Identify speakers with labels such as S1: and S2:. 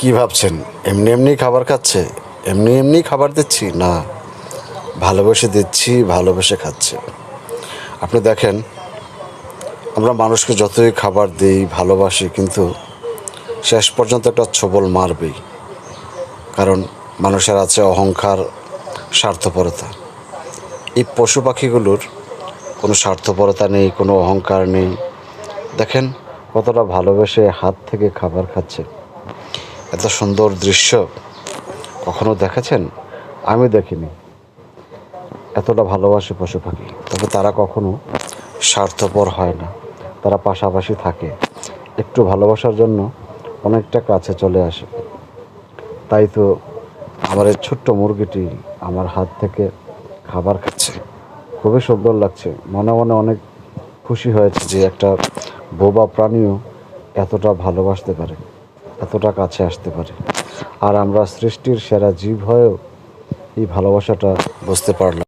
S1: কি ভাবছেন এমনি এমনি খাবার খাচ্ছে? এমনি এমনি খাবার দিচ্ছি না, ভালোবেসে দিচ্ছি, ভালোবেসে খাচ্ছে। আপনি দেখেন, আমরা মানুষকে যতই খাবার দিই, ভালোবাসি, কিন্তু শেষ পর্যন্ত একটা ছোবল মারবেই। কারণ মানুষের আছে অহংকার, স্বার্থপরতা। এই পশু পাখিগুলোর কোনো স্বার্থপরতা নেই, কোনো অহংকার নেই। দেখেন কতটা ভালোবেসে হাত থেকে খাবার খাচ্ছে। এত সুন্দর দৃশ্য কখনো দেখেছেন? আমি দেখিনি। এতটা ভালোবাসে পশু পাখি, তবে তারা কখনো স্বার্থপর হয় না। তারা পাশাপাশি থাকে, একটু ভালোবাসার জন্য অনেকটা কাছে চলে আসে। তাই তো আমার এই ছোট্ট মুরগিটি আমার হাত থেকে খাবার খাচ্ছে। খুবই সুন্দর লাগছে, মনে মনে অনেক খুশি হয়েছে যে একটা বোবা প্রাণীও এতটা ভালোবাসতে পারে, এতটা কাছে আসতে পারে। আর আমরা সৃষ্টির সেরা জীব হয়েও এই ভালোবাসাটা বুঝতে পারলাম।